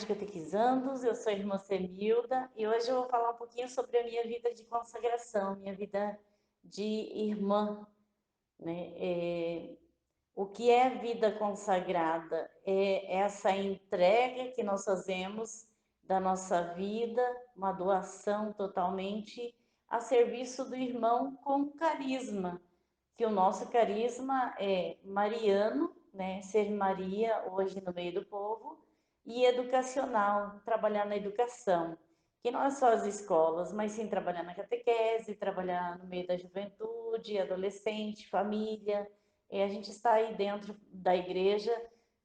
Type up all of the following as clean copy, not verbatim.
tarde, catequizandos. Eu sou a irmã Semilda e hoje eu vou falar um pouquinho sobre a minha vida de consagração, minha vida de irmã, né? O que é vida consagrada? É essa entrega que nós fazemos da nossa vida, uma doação totalmente a serviço do irmão com carisma, que o nosso carisma é mariano, né? Ser Maria hoje no meio do povo, e educacional, trabalhar na educação, que não é só as escolas, mas sim trabalhar na catequese, trabalhar no meio da juventude, adolescente, família. E a gente está aí dentro da igreja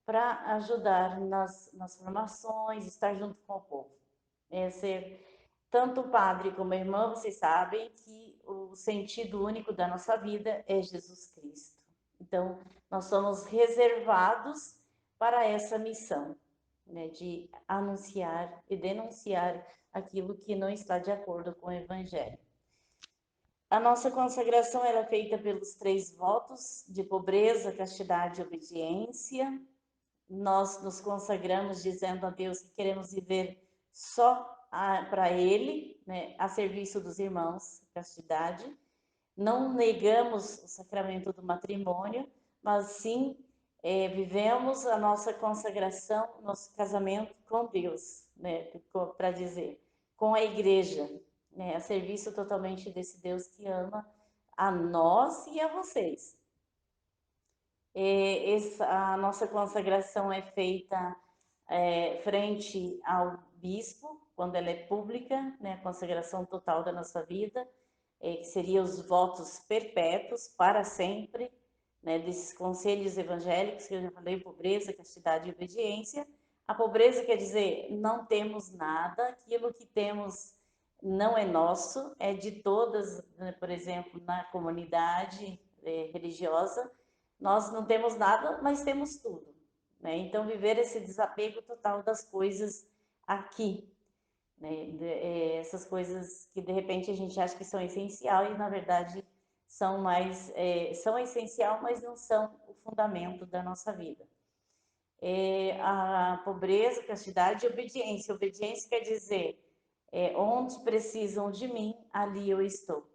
para ajudar nas formações, estar junto com o povo. Ser tanto o padre como a irmã, vocês sabem que o sentido único da nossa vida é Jesus Cristo. Então, nós somos reservados para essa missão, né, de anunciar e denunciar aquilo que não está de acordo com o Evangelho. A nossa consagração era feita pelos 3 votos de pobreza, castidade e obediência. Nós nos consagramos dizendo a Deus que queremos viver só para Ele, né, a serviço dos irmãos, castidade. Não negamos o sacramento do matrimônio, mas sim vivemos a nossa consagração, nosso casamento com Deus, né, para dizer, com a igreja, né, a serviço totalmente desse Deus que ama a nós e a vocês. A nossa consagração é feita frente ao bispo, quando ela é pública, né, a consagração total da nossa vida, que seria os votos perpétuos para sempre, né, desses conselhos evangélicos que eu já falei, pobreza, castidade e obediência. A pobreza quer dizer não temos nada, aquilo que temos não é nosso, é de todas, né, por exemplo, na comunidade religiosa, nós não temos nada, mas temos tudo, né? Então, viver esse desapego total das coisas aqui, né? Essas coisas que de repente a gente acha que são essencial e na verdade são mais são essencial, mas não são o fundamento da nossa vida. A pobreza, castidade e obediência. Obediência quer dizer onde precisam de mim, ali eu estou,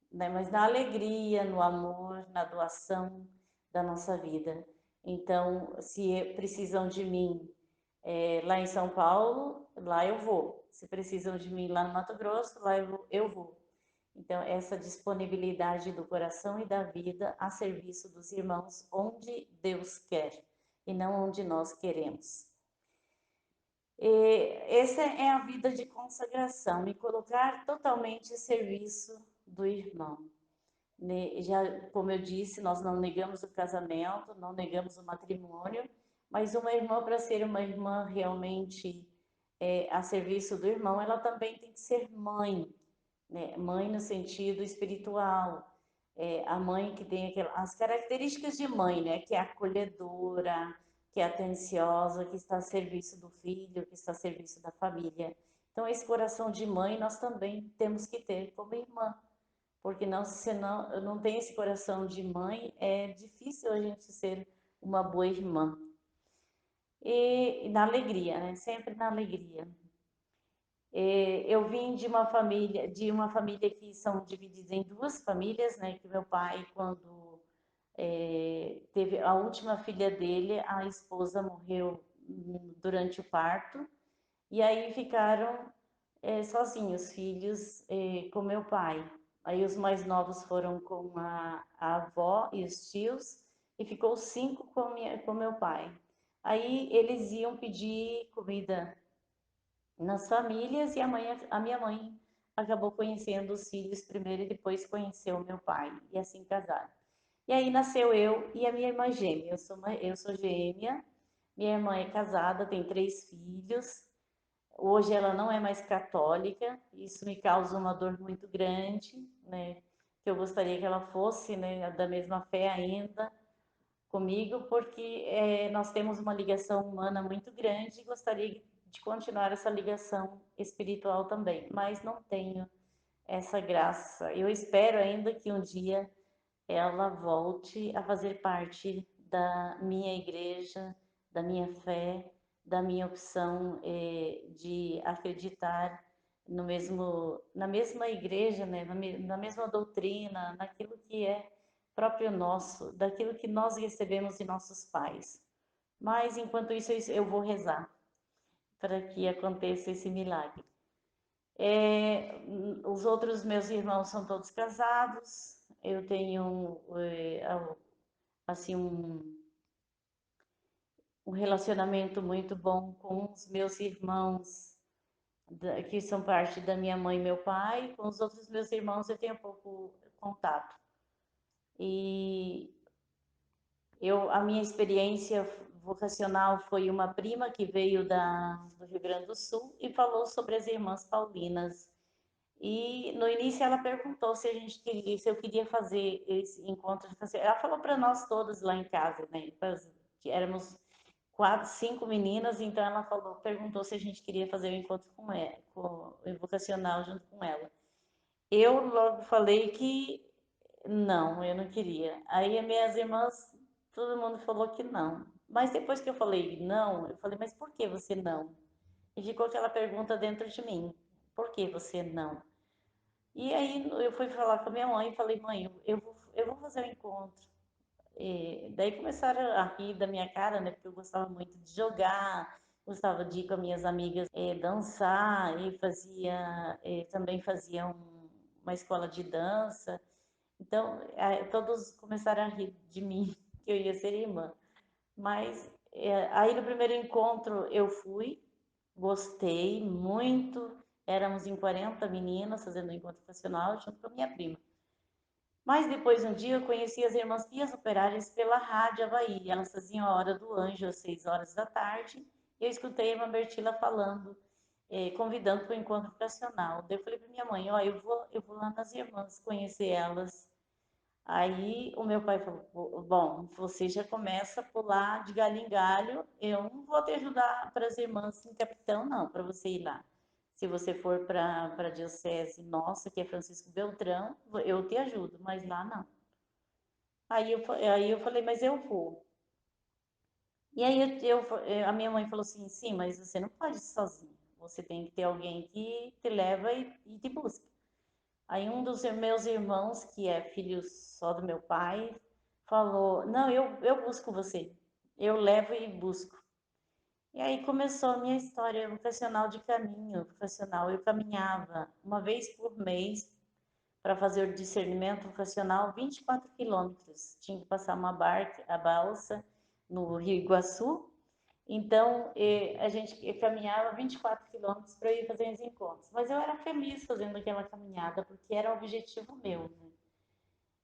né? Mas na alegria, no amor, na doação da nossa vida. Então, se precisam de mim lá em São Paulo, lá eu vou. Se precisam de mim lá no Mato Grosso, lá eu vou. Então, essa disponibilidade do coração e da vida a serviço dos irmãos onde Deus quer e não onde nós queremos. Essa é a vida de consagração, me colocar totalmente a serviço do irmão. Já, como eu disse, nós não negamos o casamento, não negamos o matrimônio, mas uma irmã, para ser uma irmã realmente a serviço do irmão, ela também tem que ser mãe, né? Mãe no sentido espiritual, a mãe que tem as características de mãe, né? Que é acolhedora, que é atenciosa, que está a serviço do filho, que está a serviço da família. Então, esse coração de mãe nós também temos que ter como irmã, porque não, senão eu não tenho esse coração de mãe, é difícil a gente ser uma boa irmã. E na alegria, né? Sempre na alegria. Eu vim de uma família que são divididas em 2 famílias, né? Que meu pai, quando teve a última filha dele, a esposa morreu durante o parto, e aí ficaram sozinhos, filhos com meu pai. Aí os mais novos foram com a avó e os tios, e ficou 5 com meu pai. Aí eles iam pedir comida nas famílias e a minha mãe acabou conhecendo os filhos primeiro e depois conheceu o meu pai, e assim casaram. E aí nasceu eu e a minha irmã gêmea. Eu sou gêmea, minha irmã é casada, tem 3 filhos. Hoje ela não é mais católica, isso me causa uma dor muito grande, né? Que eu gostaria que ela fosse, né, da mesma fé ainda comigo, porque nós temos uma ligação humana muito grande e gostaria de continuar essa ligação espiritual também, mas não tenho essa graça. Eu espero ainda que um dia ela volte a fazer parte da minha igreja, da minha fé, da minha opção de acreditar no mesmo, na mesma igreja, né, na mesma doutrina, naquilo que é próprio nosso, daquilo que nós recebemos de nossos pais. Mas enquanto isso eu vou rezar para que aconteça esse milagre. Os outros meus irmãos são todos casados. Eu tenho assim um relacionamento muito bom com os meus irmãos que são parte da minha mãe e meu pai. Com os outros meus irmãos eu tenho pouco contato. E a minha experiência vocacional foi uma prima que veio do Rio Grande do Sul e falou sobre as irmãs paulinas. E no início ela perguntou se a gente queria, se eu queria fazer esse encontro. Ela falou para nós todas lá em casa, né? Éramos quatro, cinco meninas, então ela falou, perguntou se a gente queria fazer o encontro com ela, com o vocacional junto com ela. Eu logo falei que não, eu não queria. Aí as minhas irmãs, todo mundo falou que não. Mas depois que eu falei não, eu falei, mas por que você não? E ficou aquela pergunta dentro de mim, por que você não? E aí eu fui falar com a minha mãe e falei, mãe, eu vou fazer um encontro. E daí começaram a rir da minha cara, né? Porque eu gostava muito de jogar, gostava de ir com as minhas amigas dançar e também fazia uma escola de dança. Então, todos começaram a rir de mim, que eu ia ser irmã. Mas aí no primeiro encontro eu fui, gostei muito. Éramos em 40 meninas fazendo um encontro profissional junto com a minha prima. Mas depois, um dia, eu conheci as irmãs Pias Operárias pela Rádio Havaí. Elas faziam a Hora do Anjo às 6 horas da tarde. E eu escutei a irmã Bertila falando, convidando para o encontro vocacional. Daí eu falei para minha mãe, ó, eu vou lá nas irmãs conhecer elas. Aí o meu pai falou, bom, você já começa a pular de galho em galho, eu não vou te ajudar para as irmãs em Capitão, não, para você ir lá. Se você for para a diocese nossa, que é Francisco Beltrão, eu te ajudo, mas lá não. Aí eu falei, mas eu vou. E aí a minha mãe falou assim, sim, mas você não pode ir sozinha. Você tem que ter alguém que te leva e te busca. Aí um dos meus irmãos, que é filho só do meu pai, falou: Não, eu busco você. Eu levo e busco. E aí começou a minha história vocacional de caminho, vocacional. Eu caminhava uma vez por mês para fazer o discernimento vocacional, 24 quilômetros. Tinha que passar uma barca, a balsa, no Rio Iguaçu. Então, eu caminhava 24 quilômetros para ir fazer os encontros. Mas eu era feliz fazendo aquela caminhada, porque era o objetivo meu, né?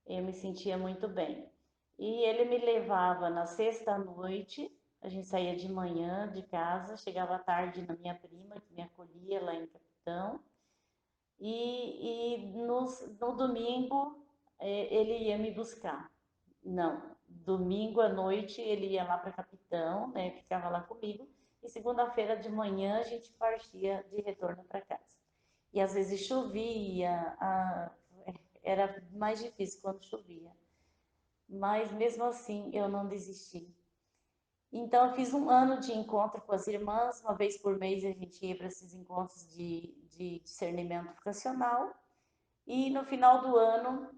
Eu me sentia muito bem. E ele me levava na sexta à noite, a gente saía de manhã de casa, chegava à tarde na minha prima, que me acolhia lá em Capitão, no domingo ele ia me buscar. Não, domingo à noite ele ia lá para Capitão, né, ficava lá comigo, e segunda-feira de manhã a gente partia de retorno para casa. E às vezes chovia, era mais difícil quando chovia, mas mesmo assim eu não desisti. Então eu fiz um ano de encontro com as irmãs, uma vez por mês a gente ia para esses encontros de discernimento vocacional, e no final do ano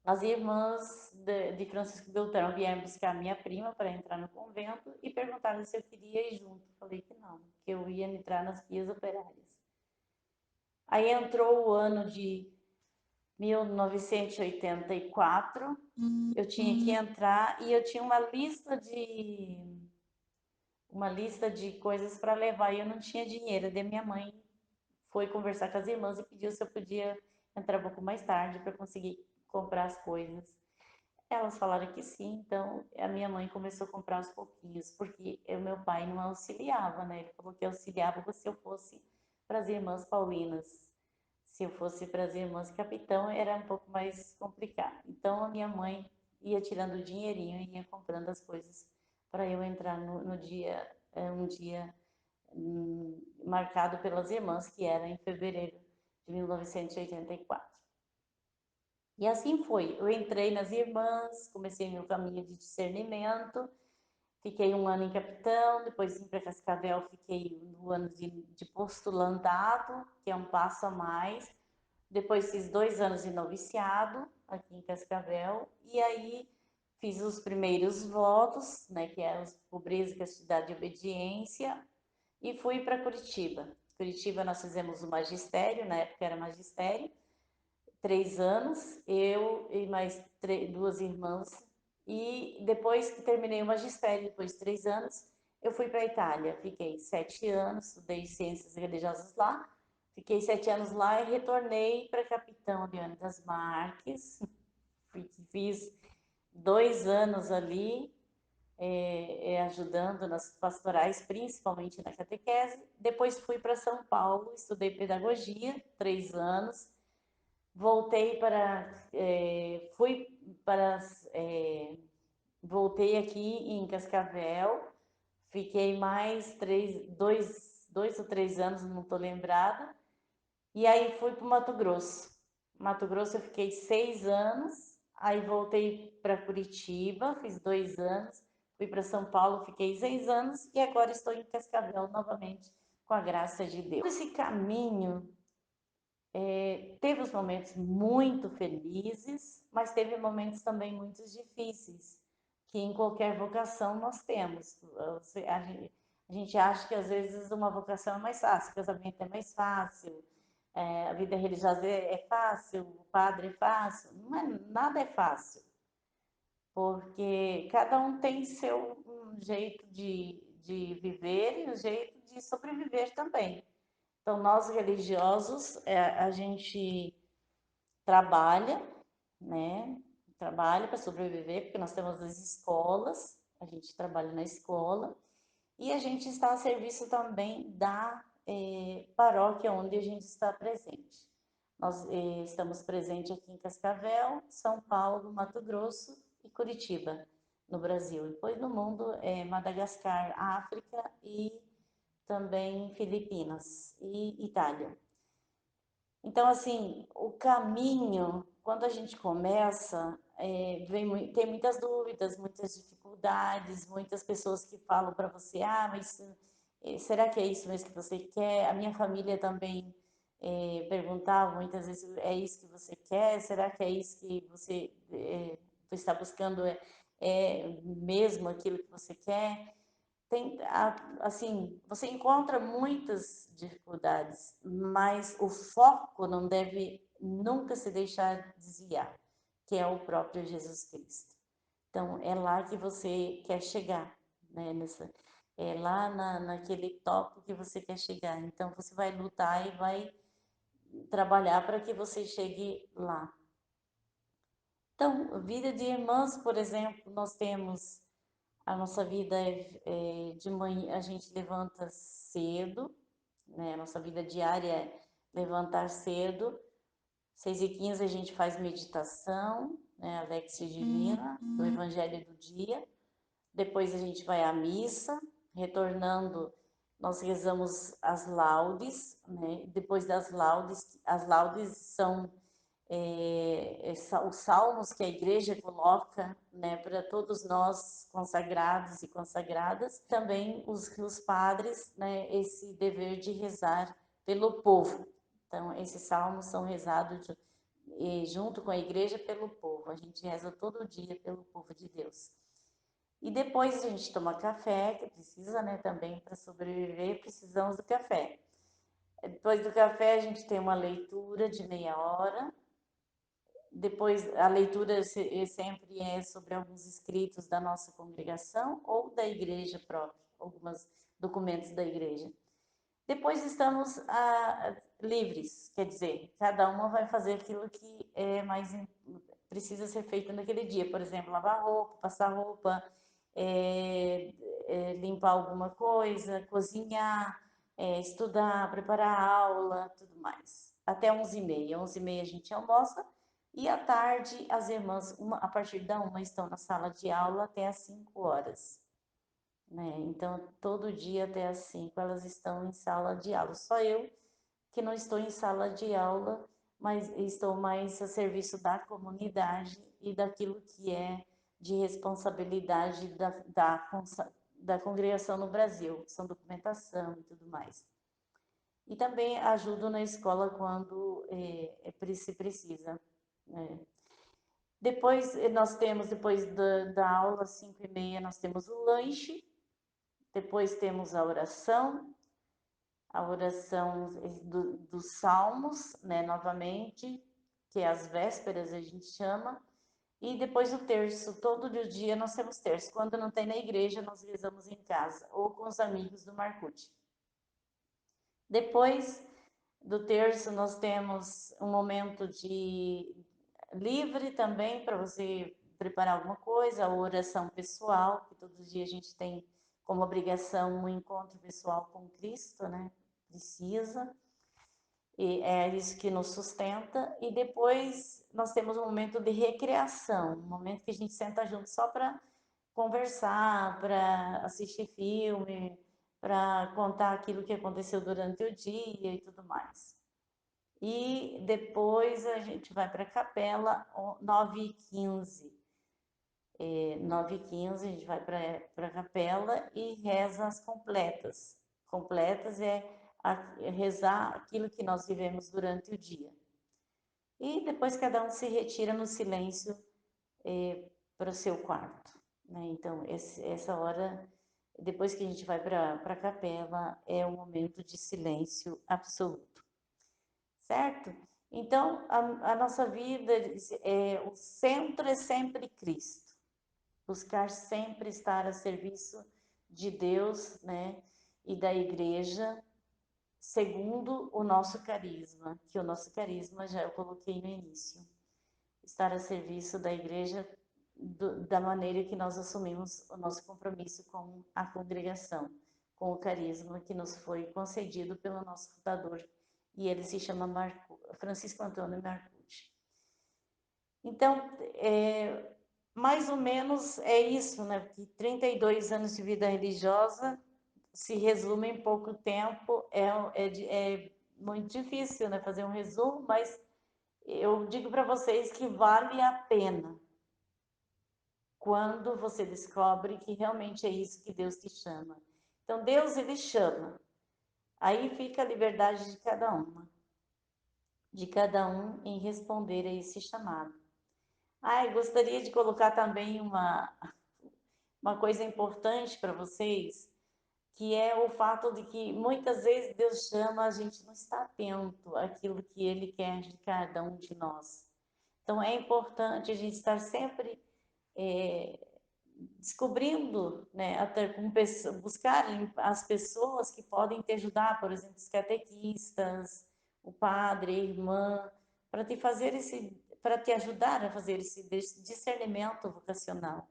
as irmãs de Francisco Beltrão vieram buscar minha prima para entrar no convento e perguntaram se eu queria ir junto. Falei que não, que eu ia entrar nas Pias Operárias. Aí entrou o ano de 1984, eu tinha que entrar e eu tinha uma lista de coisas para levar e eu não tinha dinheiro. Daí minha mãe foi conversar com as irmãs e pediu se eu podia entrar um pouco mais tarde para conseguir comprar as coisas. Elas falaram que sim, então a minha mãe começou a comprar aos pouquinhos, porque o meu pai não auxiliava, né? Ele falou que auxiliava se eu fosse para as irmãs paulinas. Se eu fosse para as irmãs capitão, era um pouco mais complicado. Então a minha mãe ia tirando o dinheirinho e ia comprando as coisas para eu entrar no dia, um dia marcado pelas irmãs, que era em fevereiro de 1984. E assim foi. Eu entrei nas irmãs, comecei meu caminho de discernimento Fiquei um ano em Capitão, depois vim para Cascavel, fiquei no ano de postulandado, que é um passo a mais. Depois fiz 2 anos de noviciado aqui em Cascavel, e aí fiz os primeiros votos, né, que é os pobreza, castidade e obediência, e fui para Curitiba. Curitiba nós fizemos o magistério, na época era magistério, 3 anos, eu e mais duas irmãs. E depois que terminei o magistério, depois de 3 anos, eu fui para a Itália. Fiquei 7 anos, estudei ciências religiosas lá. Fiquei 7 anos lá e retornei para Capitão Leone das Marques. Fiz 2 anos ali, ajudando nas pastorais, principalmente na catequese. Depois fui para São Paulo, estudei pedagogia, 3 anos. Voltei para, fui para, é, voltei aqui em Cascavel, fiquei mais 2 ou 3 anos, não estou lembrada, e aí fui para o Mato Grosso. Mato Grosso eu fiquei 6 anos, aí voltei para Curitiba, fiz 2 anos, fui para São Paulo, fiquei 6 anos, e agora estou em Cascavel novamente, com a graça de Deus. Esse caminho teve os momentos muito felizes, mas teve momentos também muito difíceis, que em qualquer vocação nós temos. A gente acha que às vezes uma vocação é mais fácil, o casamento é mais fácil, a vida religiosa é fácil, o padre é fácil. Não é, nada é fácil, porque cada um tem seu jeito de viver e um jeito de sobreviver também. Então, nós religiosos, a gente trabalha, né? Trabalha para sobreviver, porque nós temos as escolas, a gente trabalha na escola, e a gente está a serviço também da paróquia onde a gente está presente. Nós estamos presentes aqui em Cascavel, São Paulo, Mato Grosso e Curitiba, no Brasil. Depois no mundo é Madagascar, África e também Filipinas e Itália. Então, assim, o caminho, quando a gente começa, tem muitas dúvidas, muitas dificuldades, muitas pessoas que falam para você, ah, mas será que é isso mesmo que você quer? A minha família também perguntava muitas vezes, é isso que você quer? Será que é isso que você está buscando? É mesmo aquilo que você quer? Assim, você encontra muitas dificuldades, mas o foco não deve nunca se deixar desviar, que é o próprio Jesus Cristo. Então, é lá que você quer chegar, né? É lá naquele topo que você quer chegar. Então, você vai lutar e vai trabalhar para que você chegue lá. Então, vida de irmãs, por exemplo, nós temos a nossa vida de manhã, a gente levanta cedo, né? A nossa vida diária é levantar cedo. 6h15 a gente faz meditação, né? A Lexia Divina, do Evangelho do Dia. Depois a gente vai à missa, retornando, nós rezamos as laudes, né? Depois das laudes, as laudes são os salmos que a igreja coloca, né, para todos nós consagrados e consagradas, também os padres, né, esse dever de rezar pelo povo. Então, esses salmos são rezados junto com a igreja pelo povo. A gente reza todo dia pelo povo de Deus. E depois a gente toma café, que precisa, né, também para sobreviver, precisamos do café. Depois do café a gente tem uma leitura de meia hora. Depois, a leitura sempre é sobre alguns escritos da nossa congregação ou da igreja própria, alguns documentos da igreja. Depois estamos livres, quer dizer, cada uma vai fazer aquilo que precisa ser feito naquele dia. Por exemplo, lavar roupa, passar roupa, limpar alguma coisa, cozinhar, estudar, preparar a aula, tudo mais. Até 11h30. 11h30 a gente almoça e à tarde as irmãs, a partir da 1 estão na sala de aula até às 5 horas. Né? Então, todo dia até às 5 elas estão em sala de aula. Só eu que não estou em sala de aula, mas estou mais a serviço da comunidade e daquilo que é de responsabilidade da congregação no Brasil, são documentação e tudo mais. E também ajudo na escola quando se precisa, né? Depois, nós temos, depois da aula, 5h30, nós temos o lanche, depois temos a oração dos salmos, né, novamente, que é as vésperas a gente chama, e depois o terço. Todo dia nós temos terço. Quando não tem na igreja, nós rezamos em casa ou com os amigos do Marcute. Depois do terço, nós temos um momento de livre também para você preparar alguma coisa, a oração pessoal, que todo dia a gente tem como obrigação um encontro pessoal com Cristo, né? Precisa. E é isso que nos sustenta. E depois nós temos um momento de recreação, um momento que a gente senta junto só para conversar, para assistir filme, para contar aquilo que aconteceu durante o dia e tudo mais. E depois a gente vai para a capela, 9h15. 9h15 a gente vai para a capela e reza as completas. Completas é rezar aquilo que nós vivemos durante o dia. E depois cada um se retira no silêncio para o seu quarto, né? Então, essa hora, depois que a gente vai para a capela, é um momento de silêncio absoluto, certo? Então, a nossa vida, o centro é sempre Cristo. Buscar sempre estar a serviço de Deus, né? E da igreja, segundo o nosso carisma, que o nosso carisma já eu coloquei no início. Estar a serviço da igreja da maneira que nós assumimos o nosso compromisso com a congregação, com o carisma que nos foi concedido pelo nosso fundador, e ele se chama Francisco Antônio Marcucci. Então, mais ou menos é isso, né? Porque 32 anos de vida religiosa se resume em pouco tempo, é muito difícil, né? Fazer um resumo, mas eu digo para vocês que vale a pena quando você descobre que realmente é isso que Deus te chama. Então, Deus, ele chama. Aí fica a liberdade de cada um em responder a esse chamado. Gostaria de colocar também uma coisa importante para vocês, que é o fato de que muitas vezes Deus chama, a gente não está atento àquilo que Ele quer de cada um de nós. Então, é importante a gente estar sempre descobrindo, né, até buscar as pessoas que podem te ajudar, por exemplo, os catequistas, o padre, a irmã, para te ajudar a fazer esse discernimento vocacional,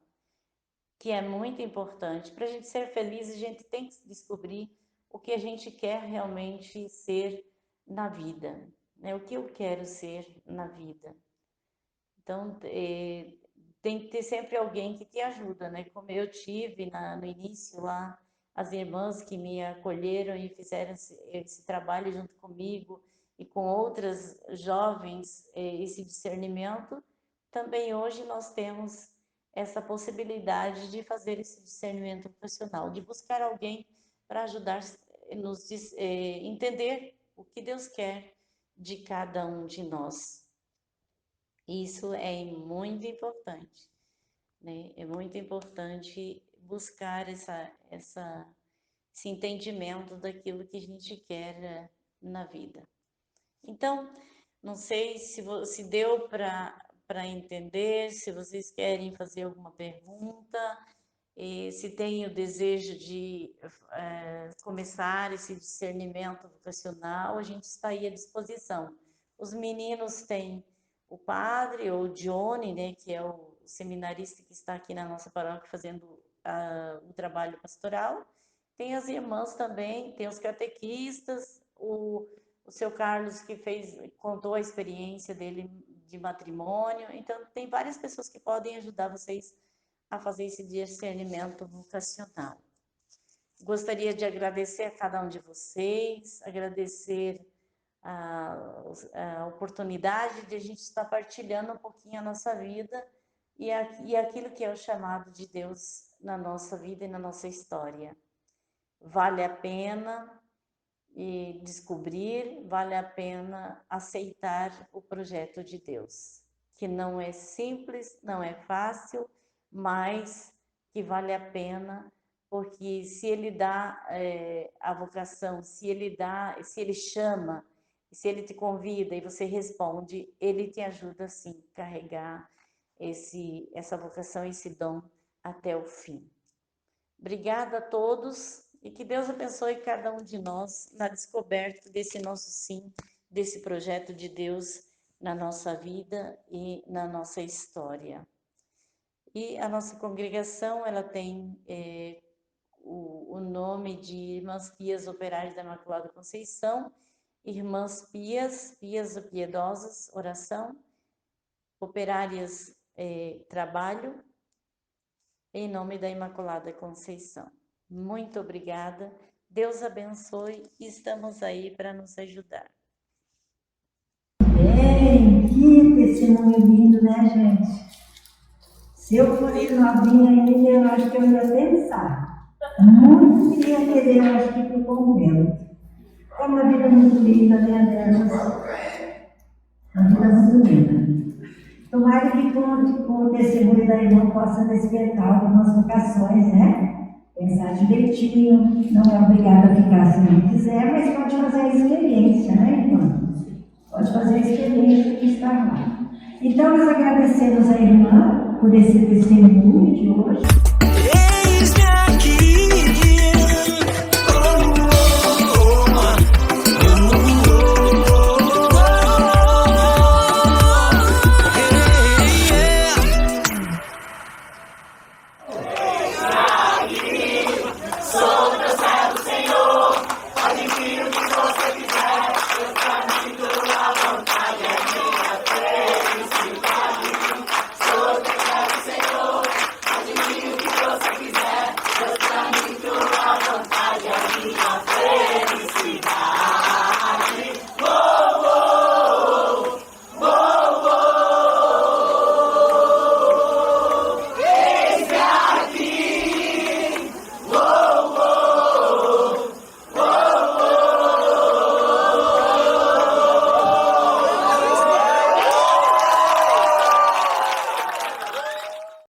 que é muito importante. Para a gente ser feliz, a gente tem que descobrir o que a gente quer realmente ser na vida, né? O que eu quero ser na vida. Então, tem que ter sempre alguém que te ajuda, né? Como eu tive no início lá, as irmãs que me acolheram e fizeram esse trabalho junto comigo e com outras jovens, esse discernimento, também hoje nós temos essa possibilidade de fazer esse discernimento profissional, de buscar alguém para ajudar nos entender o que Deus quer de cada um de nós. Isso é muito importante, né? É muito importante buscar esse entendimento daquilo que a gente quer na vida. Então, não sei se deu para entender, se vocês querem fazer alguma pergunta, se tem o desejo de começar esse discernimento vocacional, a gente está aí à disposição. Os meninos têm o padre, ou Johnny, né, que é o seminarista que está aqui na nossa paróquia fazendo o trabalho pastoral. Tem as irmãs também, tem os catequistas, o seu Carlos que contou a experiência dele de matrimônio. Então, tem várias pessoas que podem ajudar vocês a fazer esse discernimento vocacional. Gostaria de agradecer a cada um de vocês, agradecer a oportunidade de a gente estar partilhando um pouquinho a nossa vida e aquilo que é o chamado de Deus na nossa vida e na nossa história. Vale a pena descobrir, vale a pena aceitar o projeto de Deus, que não é simples, não é fácil, mas que vale a pena, porque se Ele dá a vocação, se Ele chama, se Ele te convida e você responde, Ele te ajuda sim a carregar essa vocação, esse dom até o fim. Obrigada a todos e que Deus abençoe cada um de nós na descoberta desse nosso sim, desse projeto de Deus na nossa vida e na nossa história. E a nossa congregação, ela tem o nome de Irmãs Pias Operárias da Imaculada Conceição, Irmãs Pias, Pias Piedosas, Oração, Operárias Trabalho, em nome da Imaculada Conceição. Muito obrigada, Deus abençoe e estamos aí para nos ajudar. Bem, que testemunho lindo, né, gente? Se eu fosse novinha ainda, eu acho que eu ia pensar. Muito ia querer, eu acho que para o convento. É uma vida muito linda, né, Deus? Uma vida muito linda. Tomara que com o testemunho da irmã possa despertar algumas vocações, né? Pensar direitinho, não é obrigada a ficar se não quiser, mas pode fazer a experiência, né, irmã? Pode fazer a experiência de estar lá. Então, nós agradecemos a irmã por esse testemunho de hoje.